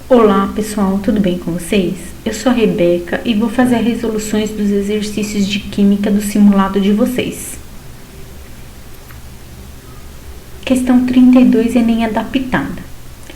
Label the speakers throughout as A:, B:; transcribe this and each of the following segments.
A: Olá pessoal, tudo bem com vocês? Eu sou a Rebeca e vou fazer resoluções dos exercícios de química do simulado de vocês. Questão 32, Enem adaptada.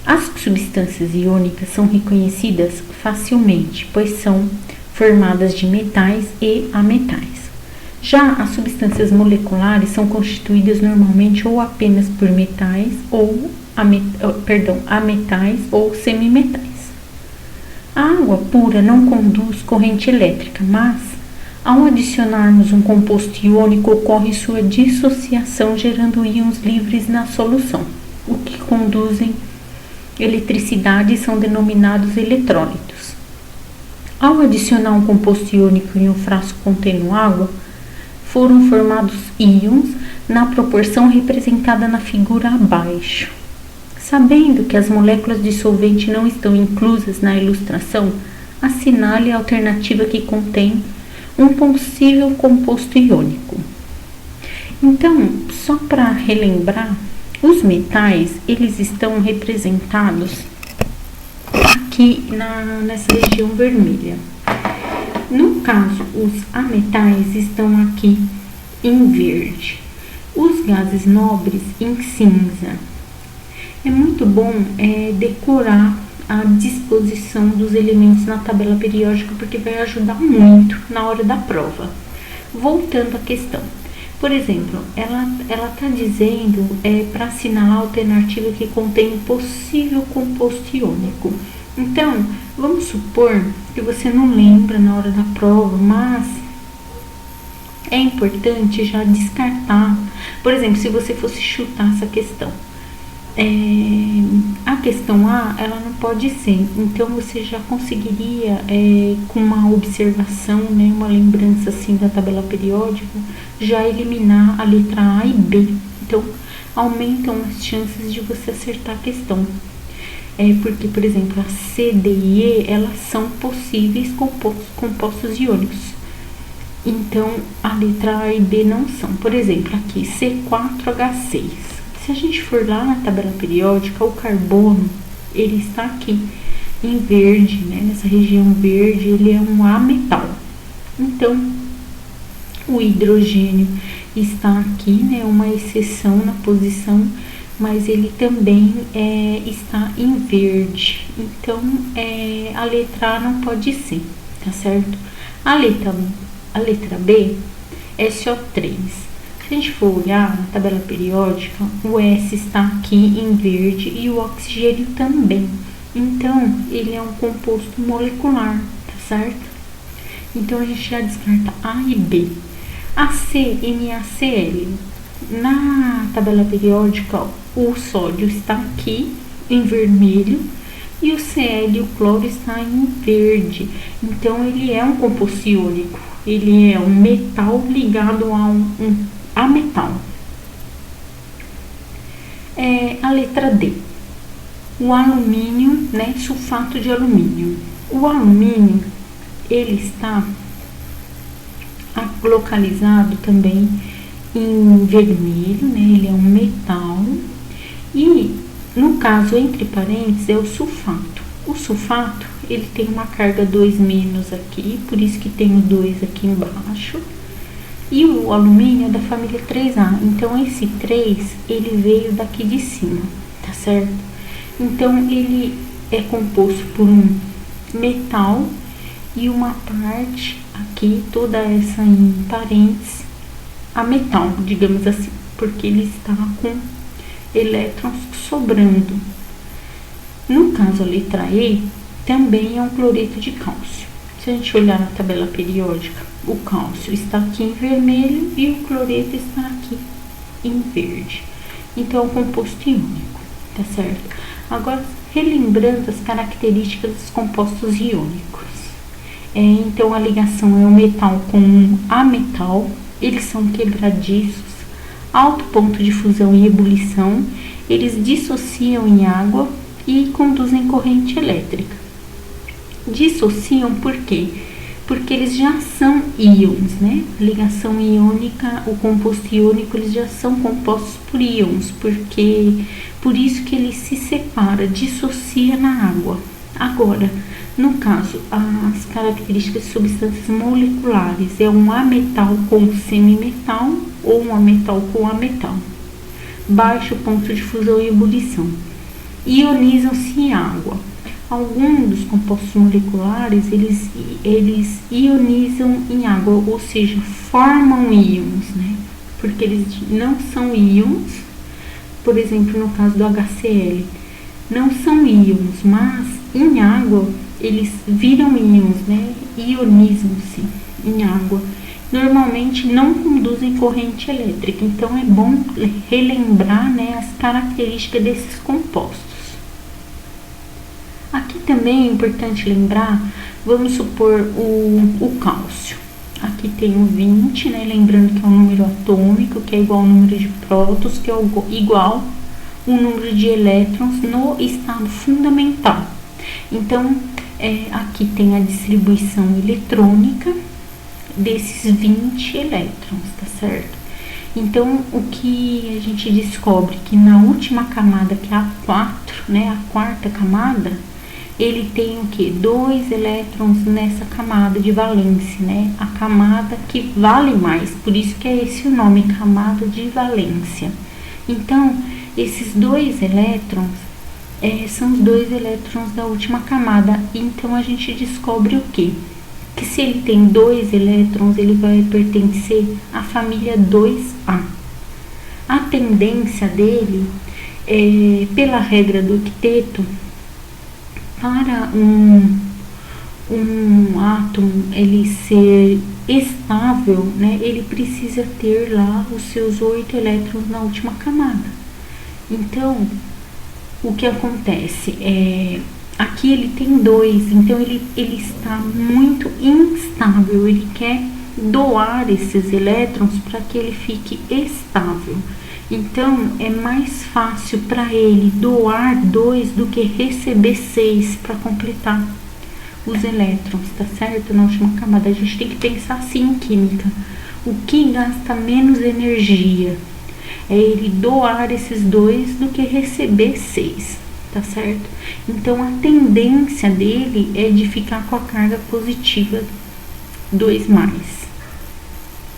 A: As substâncias iônicas são reconhecidas facilmente, pois são formadas de metais e ametais. Já as substâncias moleculares são constituídas normalmente ou apenas por metais ou ametais ou semimetais. A água pura não conduz corrente elétrica, mas ao adicionarmos um composto iônico ocorre sua dissociação, gerando íons livres na solução, o que conduzem eletricidade e são denominados eletrólitos. Ao adicionar um composto iônico em um frasco contendo água, foram formados íons na proporção representada na figura abaixo. Sabendo que as moléculas de solvente não estão inclusas na ilustração, assinale a alternativa que contém um possível composto iônico. Então, só para relembrar, os metais, eles estão representados aqui nessa região vermelha. No caso, os ametais estão aqui em verde, os gases nobres em cinza. É muito bom decorar a disposição dos elementos na tabela periódica, porque vai ajudar muito na hora da prova. Voltando à questão, por exemplo, ela está dizendo para assinalar a alternativa que contém um possível composto iônico. Então, vamos supor que você não lembra na hora da prova, mas é importante já descartar. Por exemplo, se você fosse chutar essa questão, a questão A, ela não pode ser, então você já conseguiria, com uma observação, né, uma lembrança assim da tabela periódica, já eliminar a letra A e B. Então, aumentam as chances de você acertar a questão. Porque, por exemplo, a C, D e E, elas são possíveis compostos iônicos. Então, a letra A e B não são. Por exemplo, aqui, C4H6. Se a gente for lá na tabela periódica, o carbono, ele está aqui em verde, né? Nessa região verde, ele é um ametal. Então, o hidrogênio está aqui, né? Uma exceção na posição, mas ele também está em verde. Então, a letra A não pode ser, tá certo? A letra B é SO3. Se a gente for olhar na tabela periódica, o S está aqui em verde e o oxigênio também. Então, ele é um composto molecular, tá certo? Então, a gente já descarta A e B. A C, NaCl. Na tabela periódica, o sódio está aqui em vermelho e o Cl, o cloro, está em verde. Então, ele é um composto iônico. Ele é um metal ligado a um ametal. A letra D, o alumínio, né, sulfato de alumínio. O alumínio, ele está localizado também em vermelho, né, ele é um metal. E, no caso, entre parênteses, é o sulfato. O sulfato, ele tem uma carga 2- aqui, por isso que tem o 2 aqui embaixo. E o alumínio é da família 3A, então esse 3, ele veio daqui de cima, tá certo? Então, ele é composto por um metal e uma parte aqui, toda essa em parênteses, a metal, digamos assim, porque ele está com elétrons sobrando. No caso, a letra E, também é um cloreto de cálcio. Se a gente olhar na tabela periódica, o cálcio está aqui em vermelho e o cloreto está aqui em verde. Então, é um composto iônico, tá certo? Agora, relembrando as características dos compostos iônicos. Então, a ligação é o metal com um ametal, eles são quebradiços, alto ponto de fusão e ebulição, eles dissociam em água e conduzem corrente elétrica. Dissociam por quê? Porque eles já são íons, né? A ligação iônica, o composto iônico, eles já são compostos por íons, porque por isso que ele se separa, dissocia na água. Agora, no caso, as características de substâncias moleculares é um ametal com semimetal ou um ametal com ametal. Baixo ponto de fusão e ebulição. Ionizam-se em água. Alguns dos compostos moleculares, eles ionizam em água, ou seja, formam íons, né? Porque eles não são íons, por exemplo, no caso do HCl, não são íons, mas em água eles viram íons, né? Ionizam-se em água. Normalmente não conduzem corrente elétrica, então é bom relembrar, né, as características desses compostos. Aqui também é importante lembrar, vamos supor o cálcio. Aqui tem o 20, né, lembrando que é um número atômico, que é igual ao número de prótons, que é igual ao número de elétrons no estado fundamental. Então, aqui tem a distribuição eletrônica desses 20 elétrons, tá certo? Então, o que a gente descobre que na última camada, que é a 4, né, a quarta camada, ele tem o que? 2 elétrons nessa camada de valência, né? A camada que vale mais, por isso que é esse o nome, camada de valência. Então, esses 2 elétrons são os 2 elétrons da última camada. Então, a gente descobre o quê? Que se ele tem 2 elétrons, ele vai pertencer à família 2A. A tendência dele, pela regra do octeto, para um átomo ele ser estável, né, ele precisa ter lá os seus 8 elétrons na última camada. Então, o que acontece? Aqui ele tem 2, então ele está muito instável, ele quer doar esses elétrons para que ele fique estável. Então, é mais fácil para ele doar 2 do que receber 6 para completar os elétrons, tá certo? Na última camada, a gente tem que pensar assim em química. O que gasta menos energia é ele doar esses 2 do que receber 6, tá certo? Então, a tendência dele é de ficar com a carga positiva 2+.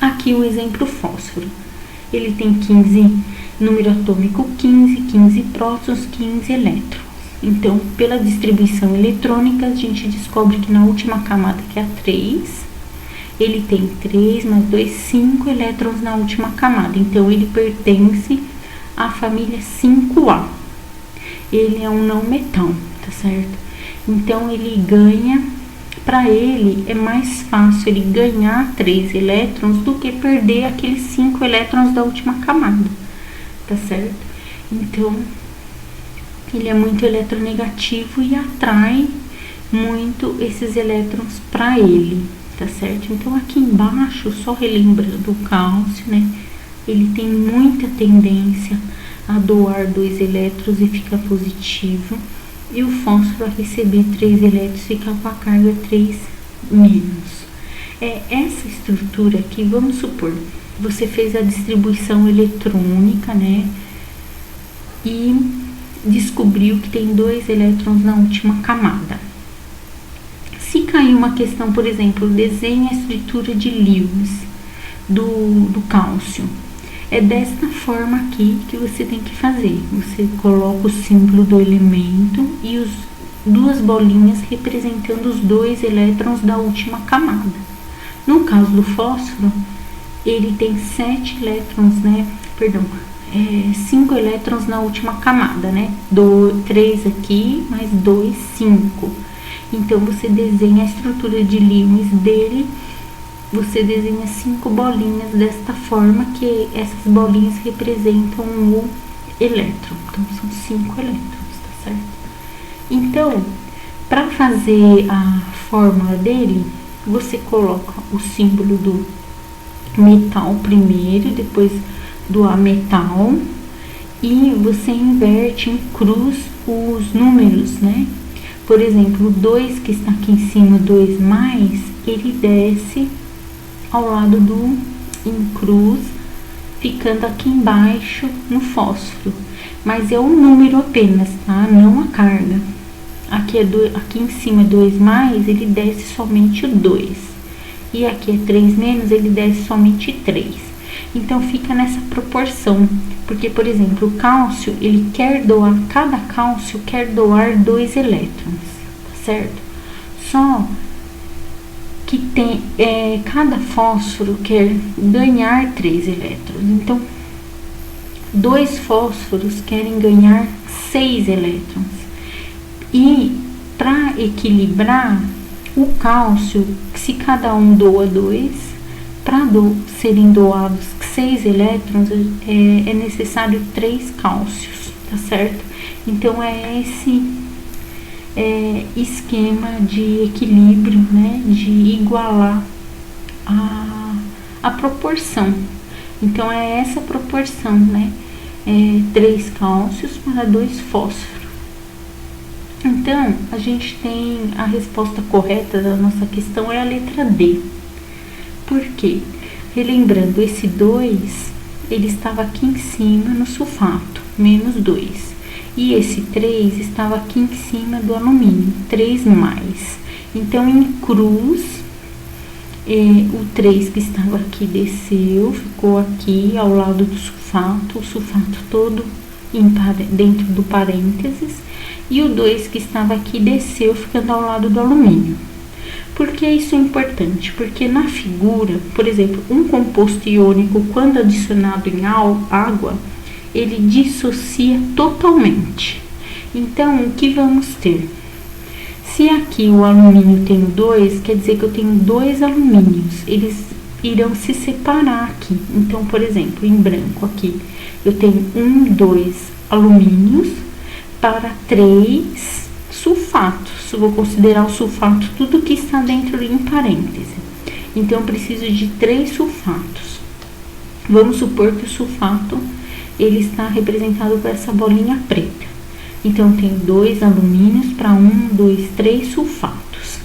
A: Aqui o exemplo fósforo. Ele tem 15, número atômico 15 prótons, 15 elétrons. Então, pela distribuição eletrônica, a gente descobre que na última camada, que é a 3, ele tem 3 mais 2, 5 elétrons na última camada. Então, ele pertence à família 5A. Ele é um não metal, tá certo? Então, ele ganha, para ele é mais fácil ele ganhar 3 elétrons do que perder aqueles 5 elétrons da última camada, tá certo? Então, ele é muito eletronegativo e atrai muito esses elétrons para ele, tá certo? Então, aqui embaixo, só relembrando o cálcio, né? Ele tem muita tendência a doar 2 elétrons e fica positivo. E o fósforo a receber 3 elétrons e ficar com a carga 3-. Essa estrutura aqui, vamos supor, você fez a distribuição eletrônica, né? E descobriu que tem 2 elétrons na última camada. Se cair uma questão, por exemplo, desenhe a estrutura de Lewis do cálcio. É desta forma aqui que você tem que fazer. Você coloca o símbolo do elemento e as 2 bolinhas representando os 2 elétrons da última camada. No caso do fósforo, ele tem 7 elétrons, né? 5 elétrons na última camada, né? 3 aqui, mais 2, 5. Então, você desenha a estrutura de Lewis dele. Você desenha 5 bolinhas desta forma, que essas bolinhas representam o elétron. Então, são 5 elétrons, tá certo? Então, para fazer a fórmula dele, você coloca o símbolo do metal primeiro, depois do ametal, e você inverte em cruz os números, né? Por exemplo, o 2 que está aqui em cima, 2+, ele desce ao lado do em cruz, ficando aqui embaixo no fósforo, mas é um número apenas, tá? Não a carga. aqui, aqui em cima é 2 mais, ele desce somente o 2. E aqui é 3 menos, ele desce somente 3. Então, fica nessa proporção. Porque, por exemplo, o cálcio, ele quer doar, cada cálcio quer doar 2 elétrons, tá certo? Só que tem, cada fósforo quer ganhar 3 elétrons. Então, 2 fósforos querem ganhar 6 elétrons. E para equilibrar o cálcio, se cada um doa 2, para serem doados 6 elétrons, é necessário 3 cálcios, tá certo? Então, é esse esquema de equilíbrio, né? De igualar a proporção. Então, é essa proporção, né? 3 cálcios para 2 fósforos. Então, a gente tem a resposta correta da nossa questão é a letra D. Por quê? Relembrando, esse 2, ele estava aqui em cima no sulfato, menos 2. E esse 3 estava aqui em cima do alumínio, 3 mais. Então, em cruz, o 3 que estava aqui desceu, ficou aqui ao lado do sulfato, o sulfato todo dentro do parênteses. E o 2 que estava aqui desceu, ficando ao lado do alumínio. Por que isso é importante? Porque na figura, por exemplo, um composto iônico, quando adicionado em água, ele dissocia totalmente. Então, o que vamos ter? Se aqui o alumínio tem 2, quer dizer que eu tenho 2 alumínios. Eles irão se separar aqui. Então, por exemplo, em branco aqui, eu tenho 2 alumínios para 3 sulfatos. Vou considerar o sulfato tudo que está dentro em parêntese. Então, eu preciso de 3 sulfatos. Vamos supor que o sulfato, ele está representado por essa bolinha preta. Então, eu tenho 2 alumínios para 2, 3 sulfatos.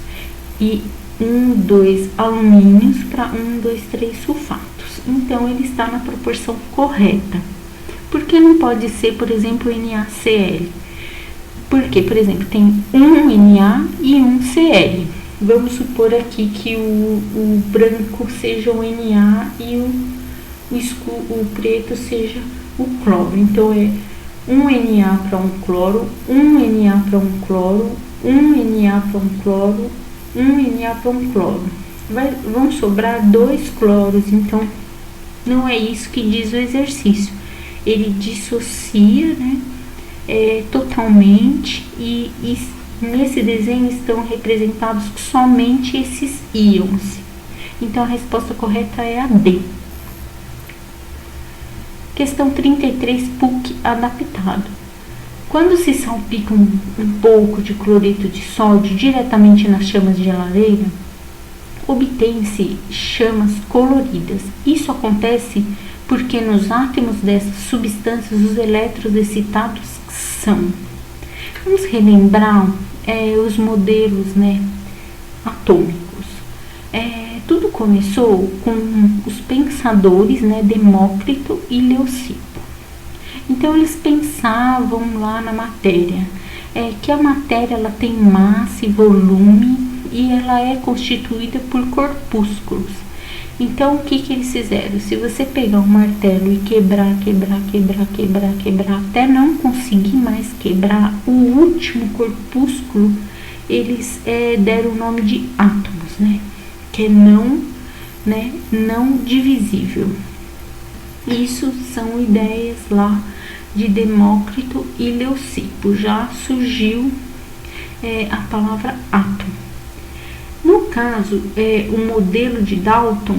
A: E 2 alumínios para 2, 3 sulfatos. Então, ele está na proporção correta. Por que não pode ser, por exemplo, NaCl? Porque, por exemplo, tem Na e Cl. Vamos supor aqui que o branco seja o Na e o preto seja o cloro. Então, é Na para cloro, Na para cloro, Na para cloro, Na para cloro. Vão sobrar 2 cloros, então não é isso que diz o exercício. Ele dissocia, né? Totalmente, e nesse desenho estão representados somente esses íons. Então, a resposta correta é a D. Questão 33, PUC adaptado. Quando se salpica um pouco de cloreto de sódio diretamente nas chamas de lareira, obtém-se chamas coloridas. Isso acontece porque nos átomos dessas substâncias os elétrons excitados são. Vamos relembrar os modelos, né, atômicos. Tudo começou com os pensadores, né, Demócrito e Leucipo. Então, eles pensavam lá na matéria, que a matéria ela tem massa e volume e ela é constituída por corpúsculos. Então, o que eles fizeram? Se você pegar um martelo e quebrar até não conseguir mais quebrar o último corpúsculo, eles deram o nome de átomos, né? Que é não divisível. Isso são ideias lá de Demócrito e Leucipo. Já surgiu a palavra átomo. No caso, o modelo de Dalton,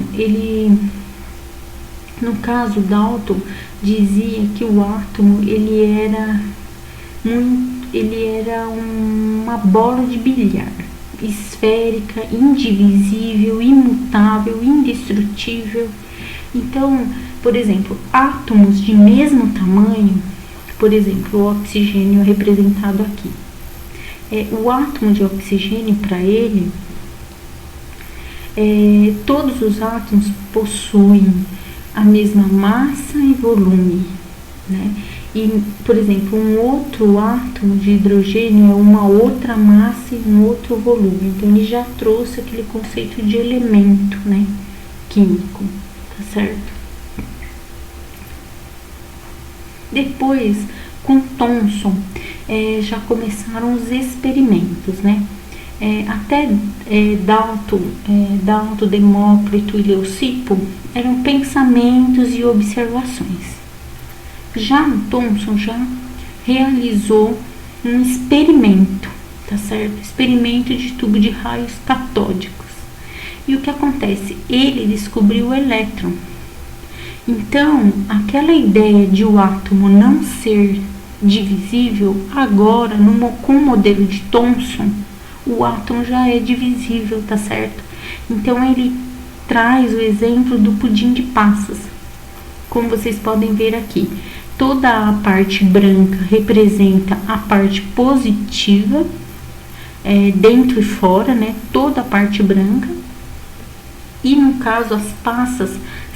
A: Dalton dizia que o átomo ele era uma bola de bilhar, esférica, indivisível, imutável, indestrutível. Então, por exemplo, átomos de mesmo tamanho, por exemplo, o oxigênio é representado aqui. O átomo de oxigênio, para ele, todos os átomos possuem a mesma massa e volume, né? E, por exemplo, um outro átomo de hidrogênio é uma outra massa e um outro volume. Então, ele já trouxe aquele conceito de elemento, né, químico, tá certo? Depois, com Thomson, já começaram os experimentos, né? Até Dalton, Demócrito e Leucipo eram pensamentos e observações. Já Thomson já realizou um experimento, tá certo? Experimento de tubo de raios catódicos. E o que acontece? Ele descobriu o elétron. Então, aquela ideia de o átomo não ser divisível, agora, com o modelo de Thomson, o átomo já é divisível, tá certo? Então, ele traz o exemplo do pudim de passas, como vocês podem ver aqui. Toda a parte branca representa a parte positiva, dentro e fora, né? Toda a parte branca. E no caso, as passas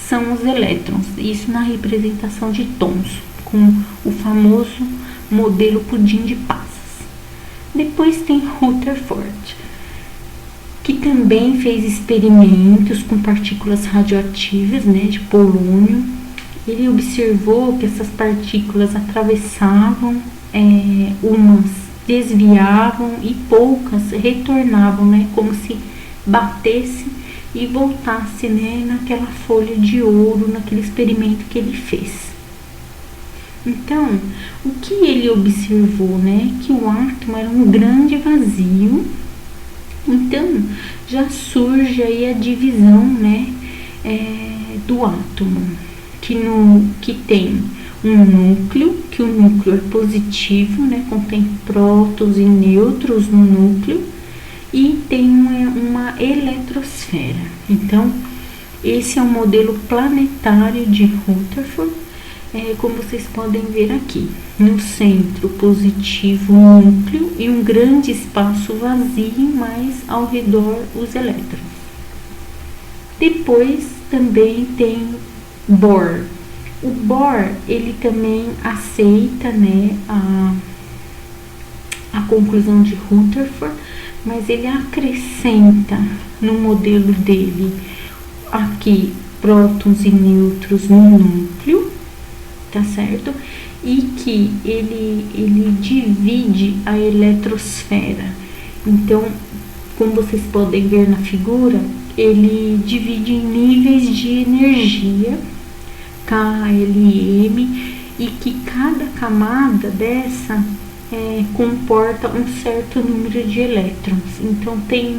A: são os elétrons. Isso na representação de Thomson, com o famoso modelo pudim de passas. Depois tem Rutherford, que também fez experimentos com partículas radioativas, né, de polônio. Ele observou que essas partículas atravessavam, umas desviavam e poucas retornavam, né, como se batesse e voltasse, né, naquela folha de ouro, naquele experimento que ele fez. Então, o que ele observou, né, que o átomo era um grande vazio. Então, já surge aí a divisão, né, do átomo, que tem um núcleo, que o núcleo é positivo, né, contém prótons e nêutrons no núcleo, e tem uma eletrosfera. Então, esse é o modelo planetário de Rutherford, como vocês podem ver aqui. No centro, positivo, núcleo e um grande espaço vazio, mas ao redor os elétrons. Depois também tem Bohr. O Bohr, ele também aceita, né, a conclusão de Rutherford, mas ele acrescenta no modelo dele aqui prótons e nêutrons no núcleo, tá certo? E que ele divide a eletrosfera. Então, como vocês podem ver na figura, ele divide em níveis de energia, K, L, M, e que cada camada dessa comporta um certo número de elétrons. Então, tem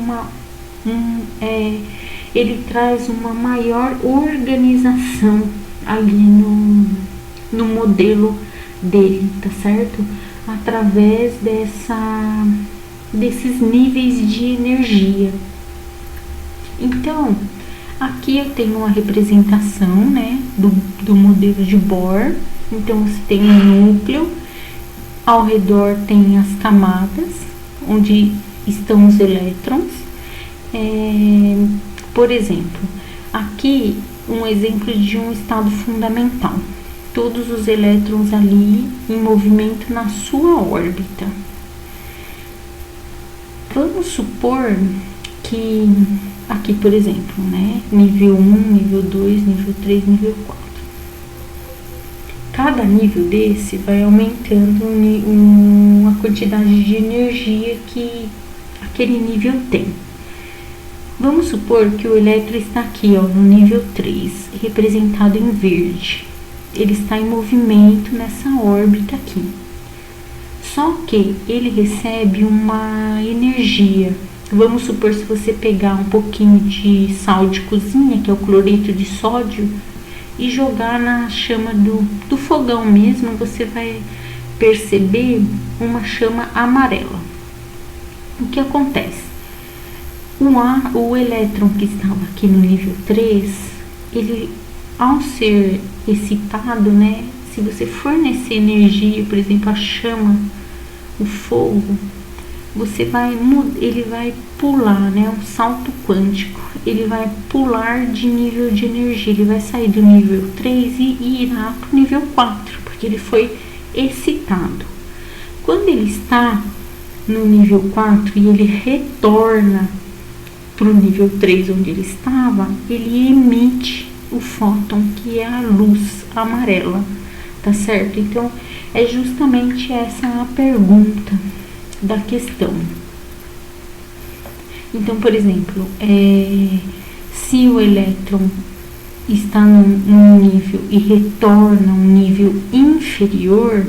A: ele traz uma maior organização ali no modelo dele, tá certo? Através desses níveis de energia. Então, aqui eu tenho uma representação, né, do modelo de Bohr. Então, você tem um núcleo, ao redor tem as camadas, onde estão os elétrons. Por exemplo, aqui um exemplo de um estado fundamental. Todos os elétrons ali em movimento na sua órbita. Vamos supor que aqui, por exemplo, né, nível 1, nível 2, nível 3, nível 4. Cada nível desse vai aumentando a quantidade de energia que aquele nível tem. Vamos supor que o elétron está aqui, ó, no nível 3, representado em verde. Ele está em movimento nessa órbita aqui. Só que ele recebe uma energia. Vamos supor, se você pegar um pouquinho de sal de cozinha, que é o cloreto de sódio, e jogar na chama do fogão mesmo, você vai perceber uma chama amarela. O que acontece? O elétron que estava aqui no nível 3, ele, ao ser excitado, né, se você fornecer energia, por exemplo, a chama, o fogo, ele vai pular, né, um salto quântico. Ele vai pular de nível de energia, ele vai sair do nível 3 e irá para o nível 4, porque ele foi excitado. Quando ele está no nível 4 e ele retorna para o nível 3 onde ele estava, ele emite o fóton, que é a luz amarela, tá certo? Então, é justamente essa a pergunta da questão. Então, por exemplo, se o elétron está num nível e retorna a um nível inferior,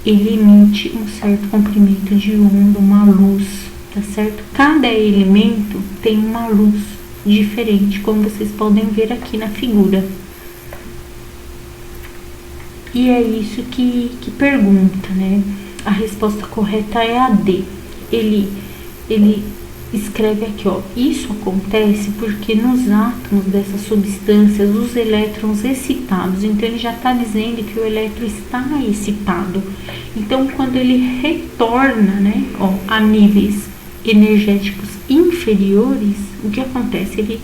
A: ele emite um certo comprimento de onda, uma luz, tá certo? Cada elemento tem uma luz diferente, como vocês podem ver aqui na figura. E é isso que pergunta, né? A resposta correta é a D. Ele escreve aqui, ó, isso acontece porque nos átomos dessas substâncias os elétrons excitados, então ele já está dizendo que o elétron está excitado. Então, quando ele retorna, né, ó, a níveis energéticos inferiores, o que acontece? Ele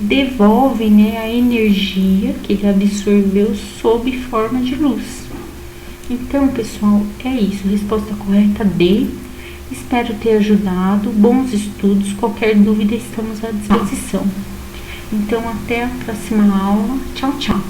A: devolve, né, a energia que ele absorveu sob forma de luz. Então, pessoal, é isso. Resposta correta D. Espero ter ajudado. Bons estudos. Qualquer dúvida, estamos à disposição. Então, até a próxima aula. Tchau, tchau.